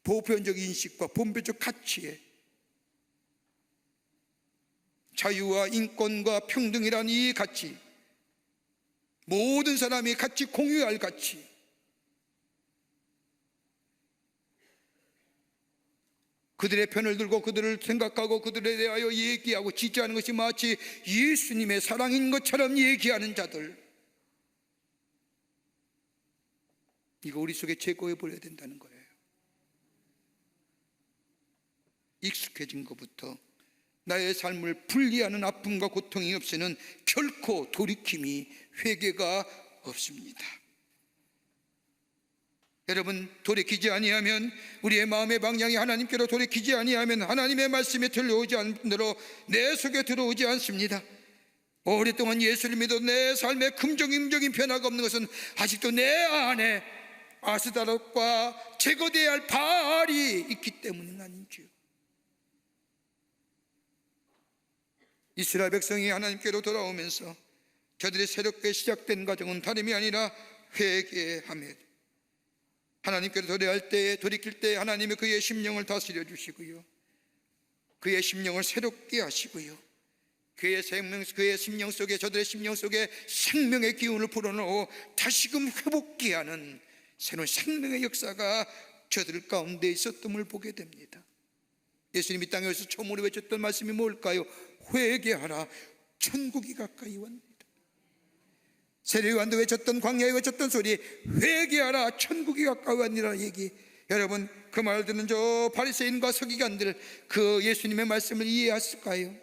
보편적 인식과 분별적 가치에 자유와 인권과 평등이라는 이 가치, 모든 사람이 같이 공유할 가치, 그들의 편을 들고 그들을 생각하고 그들에 대하여 얘기하고 지지하는 것이 마치 예수님의 사랑인 것처럼 얘기하는 자들, 이거 우리 속에 제거해 버려야 된다는 거예요. 익숙해진 것부터 나의 삶을 분리하는 아픔과 고통이 없이는 결코 돌이킴이, 회개가 없습니다. 여러분, 돌이키지 아니하면, 우리의 마음의 방향이 하나님께로 돌이키지 아니하면 하나님의 말씀이 들려오지 않는 대로 내 속에 들어오지 않습니다. 오랫동안 예수를 믿어 내 삶에 긍정적인 변화가 없는 것은 아직도 내 안에 아스다롯과 제거되어야 할 바알이 있기 때문은 아닌지요. 이스라엘 백성이 하나님께로 돌아오면서 저들의 새롭게 시작된 과정은 다름이 아니라 회개하며 하나님께로 돌이킬 때 하나님이 그의 심령을 다스려 주시고요, 그의 심령을 새롭게 하시고요, 그의 심령 속에, 저들의 심령 속에 생명의 기운을 불어넣어 다시금 회복케 하는 새로운 생명의 역사가 저들 가운데 있었음을 보게 됩니다. 예수님이 땅에 오셔서 처음으로 외쳤던 말씀이 뭘까요? 회개하라, 천국이 가까이 왔습니다. 세례요한도 외쳤던, 광야에 외쳤던 소리, 회개하라, 천국이 가까이 왔니라 얘기. 여러분, 그 말 듣는 저 바리새인과 서기관들, 그 예수님의 말씀을 이해했을까요?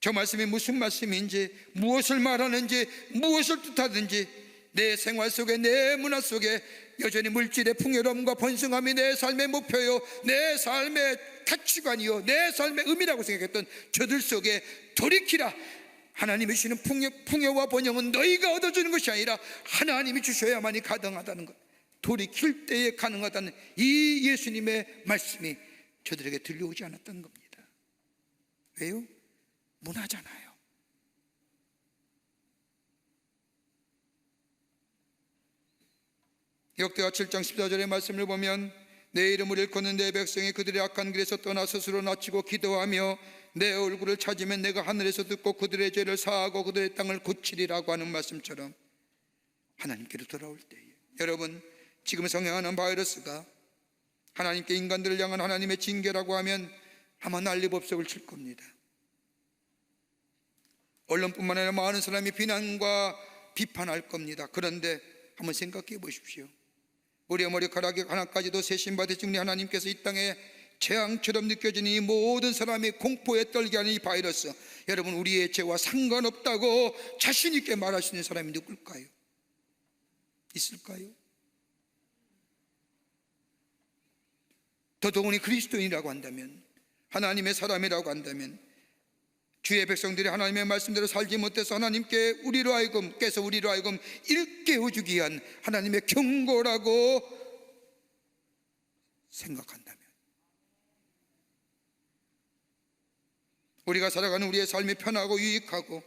저 말씀이 무슨 말씀인지, 무엇을 말하는지, 무엇을 뜻하는지, 내 생활 속에, 내 문화 속에 여전히 물질의 풍요로움과 번성함이 내 삶의 목표요, 내 삶의 가치관이요, 내 삶의 의미라고 생각했던 저들 속에 돌이키라, 하나님이 주시는 풍요와 번영은 너희가 얻어주는 것이 아니라 하나님이 주셔야만이 가능하다는 것, 돌이킬 때에 가능하다는 이 예수님의 말씀이 저들에게 들려오지 않았던 겁니다. 왜요? 문화잖아요. 역대하 7장 14절의 말씀을 보면, 내 이름을 일컫는 내 백성이 그들의 악한 길에서 떠나 스스로 낮추고 기도하며 내 얼굴을 찾으면 내가 하늘에서 듣고 그들의 죄를 사하고 그들의 땅을 고치리라고 하는 말씀처럼 하나님께로 돌아올 때에, 여러분, 지금 성행하는 바이러스가 하나님께 인간들을 향한 하나님의 징계라고 하면 아마 난리법석을 칠 겁니다. 언론뿐만 아니라 많은 사람이 비난과 비판할 겁니다. 그런데 한번 생각해 보십시오. 우리의 머리카락이 하나까지도 세신받으신 우리 하나님께서 이 땅에 재앙처럼 느껴지는 이 모든 사람이 공포에 떨게 하는 이 바이러스, 여러분, 우리의 죄와 상관없다고 자신 있게 말할 수 있는 사람이 누굴까요? 있을까요? 더더군이 그리스도인이라고 한다면, 하나님의 사람이라고 한다면, 주의 백성들이 하나님의 말씀대로 살지 못해서 하나님께 우리로 하여금 일깨워주기 위한 하나님의 경고라고 생각한다면, 우리가 살아가는 우리의 삶이 편하고 유익하고,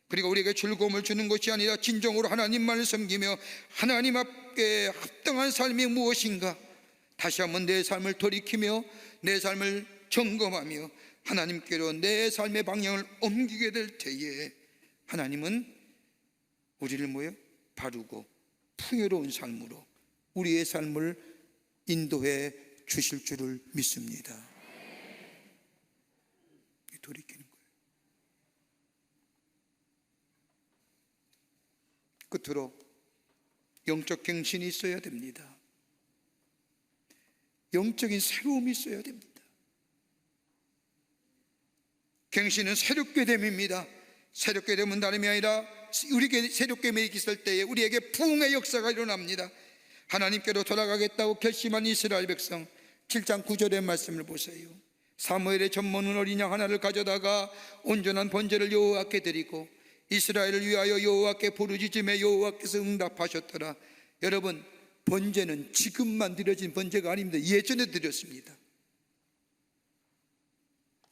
그리고 우리에게 즐거움을 주는 것이 아니라 진정으로 하나님만을 섬기며 하나님 앞에 합당한 삶이 무엇인가 다시 한번 내 삶을 돌이키며 내 삶을 점검하며 하나님께로 내 삶의 방향을 옮기게 될 때에 하나님은 우리를 바르고 풍요로운 삶으로 우리의 삶을 인도해 주실 줄을 믿습니다. 돌이키는 거예요. 끝으로 영적 갱신이 있어야 됩니다. 영적인 새로움이 있어야 됩니다. 갱신은 새롭게 됨입니다. 새롭게 됨은 다름이 아니라 우리에게 새롭게 매기실 때에 우리에게 부흥의 역사가 일어납니다. 하나님께로 돌아가겠다고 결심한 이스라엘 백성, 7장 9절의 말씀을 보세요. 사무엘의 젖먹는 어린 양 하나를 가져다가 온전한 번제를 여호와께 드리고 이스라엘을 위하여 여호와께 부르짖음에 여호와께서 응답하셨더라. 여러분, 번제는 지금만 드려진 번제가 아닙니다. 예전에 드렸습니다.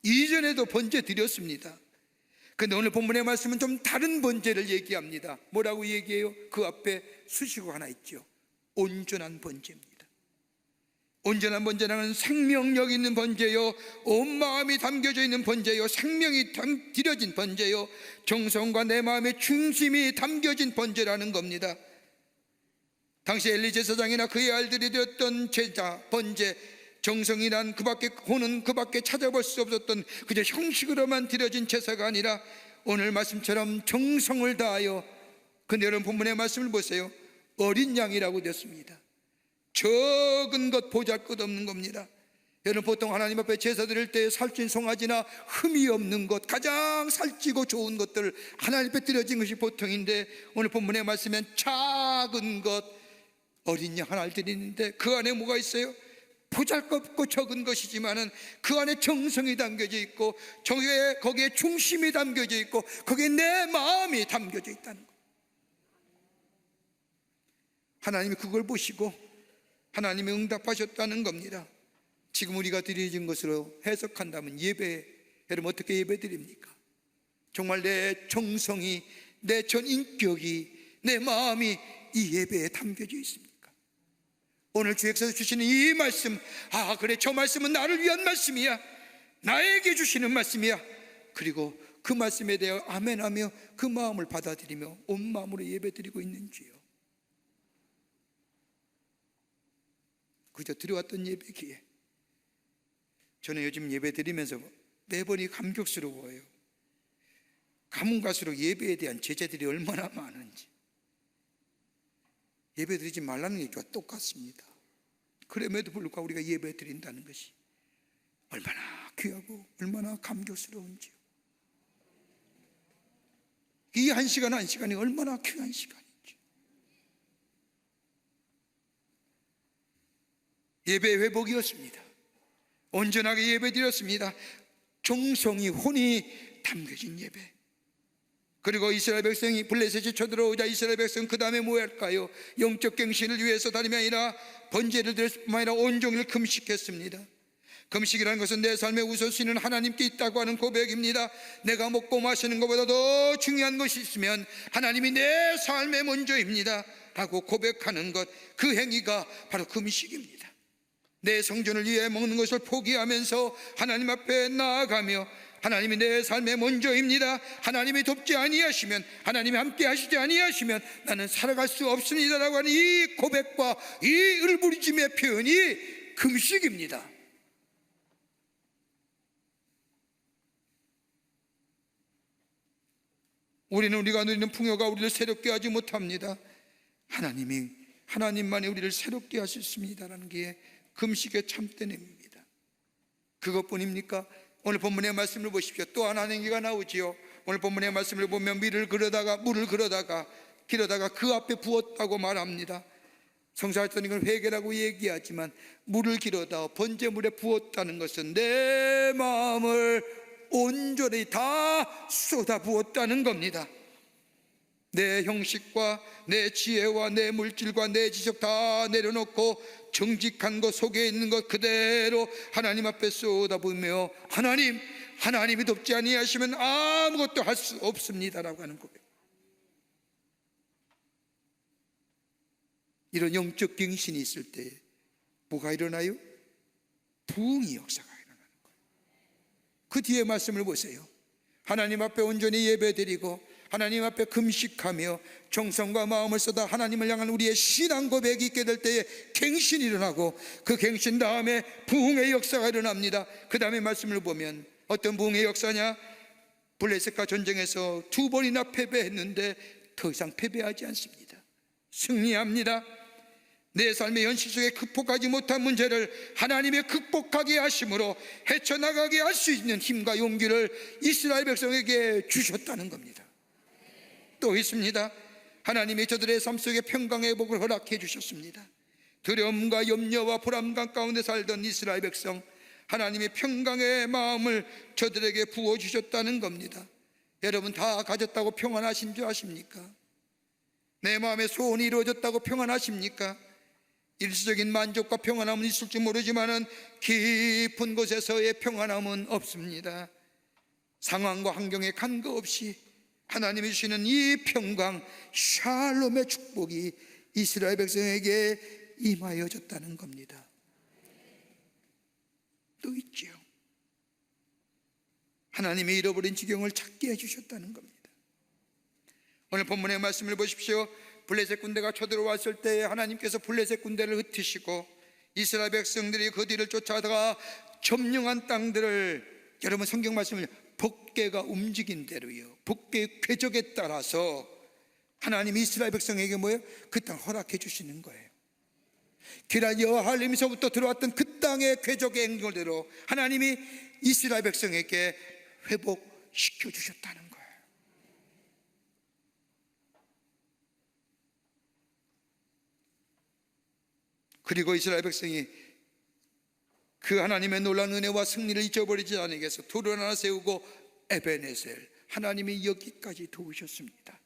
이전에도 번제 드렸습니다. 그런데 오늘 본문의 말씀은 좀 다른 번제를 얘기합니다. 뭐라고 얘기해요? 그 앞에 수식어가 하나 있죠. 온전한 번제입니다. 온전한 번제라는 생명력 있는 번제요, 온 마음이 담겨져 있는 번제요, 생명이 드려진 번제요, 정성과 내 마음의 중심이 담겨진 번제라는 겁니다. 당시 엘리 제사장이나 그의 아들들이 드렸던 제자 번제, 정성이란 호는 그 밖에 찾아볼 수 없었던 그저 형식으로만 드려진 제사가 아니라 오늘 말씀처럼 정성을 다하여, 근데 여러분 본문의 말씀을 보세요. 어린 양이라고 됐습니다. 적은 것, 보잘것없는 겁니다. 여러분, 보통 하나님 앞에 제사 드릴 때 살찐 송아지나 흠이 없는 것, 가장 살찌고 좋은 것들 하나님 앞에 드려진 것이 보통인데, 오늘 본문의 말씀엔 작은 것, 어린 양 하나를 드리는데 그 안에 뭐가 있어요? 보잘것없고 적은 것이지만은 그 안에 정성이 담겨져 있고, 거기에 중심이 담겨져 있고, 거기에 내 마음이 담겨져 있다는 것. 하나님이 그걸 보시고 하나님이 응답하셨다는 겁니다. 지금 우리가 드려진 것으로 해석한다면 예배, 여러분 어떻게 예배 드립니까? 정말 내 정성이, 내 전 인격이, 내 마음이 이 예배에 담겨져 있습니까? 오늘 주역에서 주시는 이 말씀, 아 그래, 저 말씀은 나를 위한 말씀이야, 나에게 주시는 말씀이야, 그리고 그 말씀에 대하여 아멘하며 그 마음을 받아들이며 온 마음으로 예배 드리고 있는지요? 그저 들어왔던 예배기에 저는 요즘 예배 드리면서 매번이 감격스러워요. 가문 갈수록 예배에 대한 제재들이 얼마나 많은지. 예배 드리지 말라는 얘기와 똑같습니다. 그럼에도 불구하고 우리가 예배 드린다는 것이 얼마나 귀하고 얼마나 감격스러운지요. 이 한 시간 한 시간이 얼마나 귀한 시간인지. 예배의 회복이었습니다. 온전하게 예배 드렸습니다. 정성이, 혼이 담겨진 예배. 그리고 이스라엘 백성이 블레셋이 쳐들어오자 이스라엘 백성 그 다음에 뭐 할까요? 영적 갱신을 위해서 다름이 아니라 번제를 드릴 뿐만 아니라 온종일 금식했습니다. 금식이라는 것은 내 삶의 우선순위는 하나님께 있다고 하는 고백입니다. 내가 먹고 마시는 것보다 더 중요한 것이 있으면 하나님이 내 삶의 먼저입니다 라고 고백하는 것, 그 행위가 바로 금식입니다. 내 성전을 위해 먹는 것을 포기하면서 하나님 앞에 나아가며 하나님이 내 삶의 먼저입니다, 하나님이 돕지 아니하시면, 하나님이 함께 하시지 아니하시면 나는 살아갈 수 없습니다라고 하는 이 고백과 이 울부짖음의 표현이 금식입니다. 우리가 누리는 풍요가 우리를 새롭게 하지 못합니다. 하나님만이 우리를 새롭게 하셨습니다라는 게 금식의 참된 의미입니다. 그것뿐입니까? 오늘 본문의 말씀을 보십시오. 또 하나의 행위가 나오지요. 오늘 본문의 말씀을 보면 물을 그러다가 그 앞에 부었다고 말합니다. 성사했던 이건 회개라고 얘기하지만 물을 기르다 번제물에 부었다는 것은 내 마음을 온전히 다 쏟아 부었다는 겁니다. 내 형식과 내 지혜와 내 물질과 내 지적 다 내려놓고 정직한 것, 속에 있는 것 그대로 하나님 앞에 쏟아부으며 하나님이 돕지 아니하시면 아무것도 할 수 없습니다라고 하는 고백. 이런 영적 갱신이 있을 때 뭐가 일어나요? 부흥의 역사가 일어나는 거예요. 그 뒤에 말씀을 보세요. 하나님 앞에 온전히 예배드리고 하나님 앞에 금식하며 정성과 마음을 쏟아 하나님을 향한 우리의 신앙 고백이 있게 될 때에 갱신이 일어나고, 그 갱신 다음에 부흥의 역사가 일어납니다. 그 다음에 말씀을 보면 어떤 부흥의 역사냐? 블레셋과 전쟁에서 2번이나 패배했는데 더 이상 패배하지 않습니다. 승리합니다. 내 삶의 현실 속에 극복하지 못한 문제를 하나님의 극복하게 하심으로 헤쳐나가게 할 수 있는 힘과 용기를 이스라엘 백성에게 주셨다는 겁니다. 또 있습니다. 하나님이 저들의 삶 속에 평강의 복을 허락해 주셨습니다. 두려움과 염려와 불안감 가운데 살던 이스라엘 백성, 하나님의 평강의 마음을 저들에게 부어주셨다는 겁니다. 여러분 다 가졌다고 평안하신 줄 아십니까? 내 마음의 소원이 이루어졌다고 평안하십니까? 일시적인 만족과 평안함은 있을지 모르지만 깊은 곳에서의 평안함은 없습니다. 상황과 환경에 관계없이 하나님이 주시는 이 평강, 샬롬의 축복이 이스라엘 백성에게 임하여졌다는 겁니다. 또 있지요. 하나님이 잃어버린 지경을 찾게 해주셨다는 겁니다. 오늘 본문의 말씀을 보십시오. 블레셋 군대가 쳐들어왔을 때 하나님께서 블레셋 군대를 흩으시고 이스라엘 백성들이 그 뒤를 쫓아다가 점령한 땅들을, 여러분 성경 말씀을 복개가 움직인 대로요, 복개의 궤적에 따라서 하나님이 이스라엘 백성에게 뭐예요? 그 땅 허락해 주시는 거예요. 기라 여호와림에서부터 들어왔던 그 땅의 궤적의 행렬대로 하나님이 이스라엘 백성에게 회복시켜 주셨다는 거예요. 그리고 이스라엘 백성이 그 하나님의 놀라운 은혜와 승리를 잊어버리지 않기 위해서 돌을 하나 세우고 에베네셀, 하나님이 여기까지 도우셨습니다.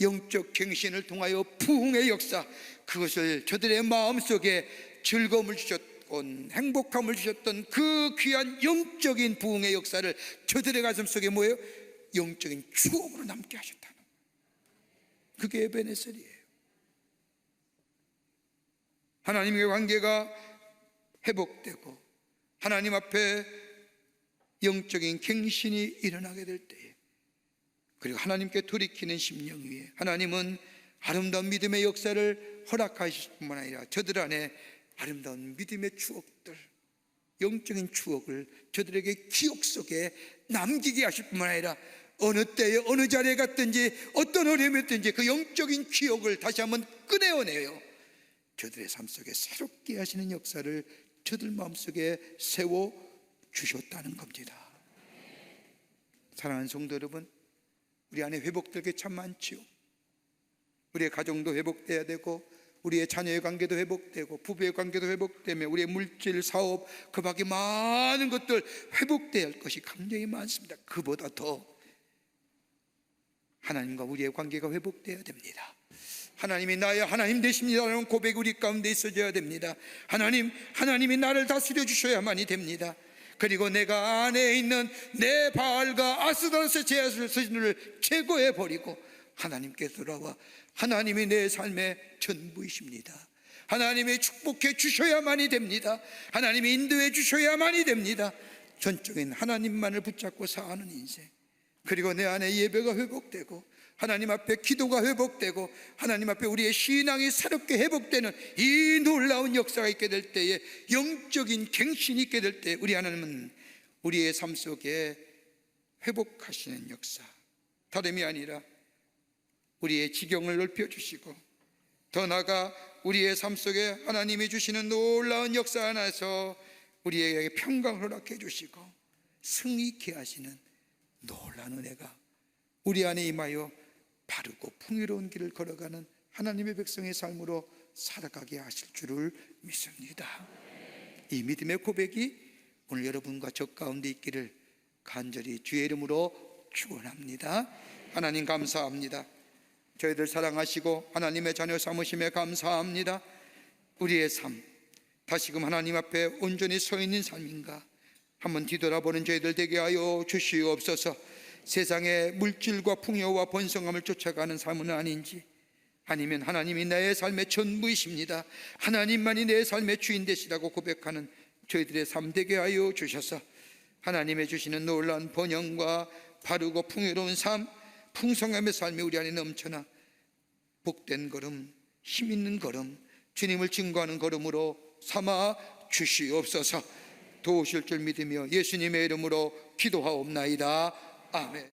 영적 갱신을 통하여 부흥의 역사, 그것을 저들의 마음속에 즐거움을 주셨던, 행복함을 주셨던 그 귀한 영적인 부흥의 역사를 저들의 가슴속에 뭐예요? 영적인 추억으로 남게 하셨다는 거예요. 그게 에베네셀이에요. 하나님의 관계가 회복되고 하나님 앞에 영적인 갱신이 일어나게 될 때에, 그리고 하나님께 돌이키는 심령 위에 하나님은 아름다운 믿음의 역사를 허락하실 뿐만 아니라 저들 안에 아름다운 믿음의 추억들, 영적인 추억을 저들에게 기억 속에 남기게 하실 뿐만 아니라 어느 때에 어느 자리에 갔든지 어떤 어려움이 있든지 그 영적인 기억을 다시 한번 꺼내어내요 저들의 삶 속에 새롭게 하시는 역사를 저들 마음속에 세워주셨다는 겁니다. 사랑하는 성도 여러분, 우리 안에 회복될 게 참 많지요. 우리의 가정도 회복돼야 되고, 우리의 자녀의 관계도 회복되고, 부부의 관계도 회복되며, 우리의 물질, 사업, 그 밖에 많은 것들 회복돼야 할 것이 굉장히 많습니다. 그보다 더 하나님과 우리의 관계가 회복돼야 됩니다. 하나님이 나의 하나님 되십니다라는 고백이 우리 가운데 있어져야 됩니다. 하나님이 나를 다스려 주셔야만이 됩니다. 그리고 내가 안에 있는 내 바알과 아스다로스의 제사를 제거해 버리고 하나님께 돌아와 하나님이 내 삶의 전부이십니다. 하나님이 축복해 주셔야만이 됩니다. 하나님이 인도해 주셔야만이 됩니다. 전적인 하나님만을 붙잡고 사는 인생, 그리고 내 안에 예배가 회복되고 하나님 앞에 기도가 회복되고 하나님 앞에 우리의 신앙이 새롭게 회복되는 이 놀라운 역사가 있게 될 때에, 영적인 갱신이 있게 될 때, 우리 하나님은 우리의 삶 속에 회복하시는 역사, 다름이 아니라 우리의 지경을 넓혀주시고 더 나아가 우리의 삶 속에 하나님이 주시는 놀라운 역사 안에서 우리에게 평강을 허락해 주시고 승리케 하시는 놀라운 은혜가 우리 안에 임하여 바르고 풍요로운 길을 걸어가는 하나님의 백성의 삶으로 살아가게 하실 줄을 믿습니다. 이 믿음의 고백이 오늘 여러분과 저 가운데 있기를 간절히 주의 이름으로 축원합니다. 하나님 감사합니다. 저희들 사랑하시고 하나님의 자녀 삼으심에 감사합니다. 우리의 삶 다시금 하나님 앞에 온전히 서 있는 삶인가 한번 뒤돌아보는 저희들 되게 하여 주시옵소서. 세상의 물질과 풍요와 번성함을 쫓아가는 삶은 아닌지, 아니면 하나님이 나의 삶의 전부이십니다, 하나님만이 내 삶의 주인 되시라고 고백하는 저희들의 삶 되게 하여 주셔서 하나님의 주시는 놀라운 번영과 바르고 풍요로운 삶, 풍성함의 삶이 우리 안에 넘쳐나 복된 걸음, 힘 있는 걸음, 주님을 증거하는 걸음으로 삼아 주시옵소서. 도우실 줄 믿으며 예수님의 이름으로 기도하옵나이다. 아멘.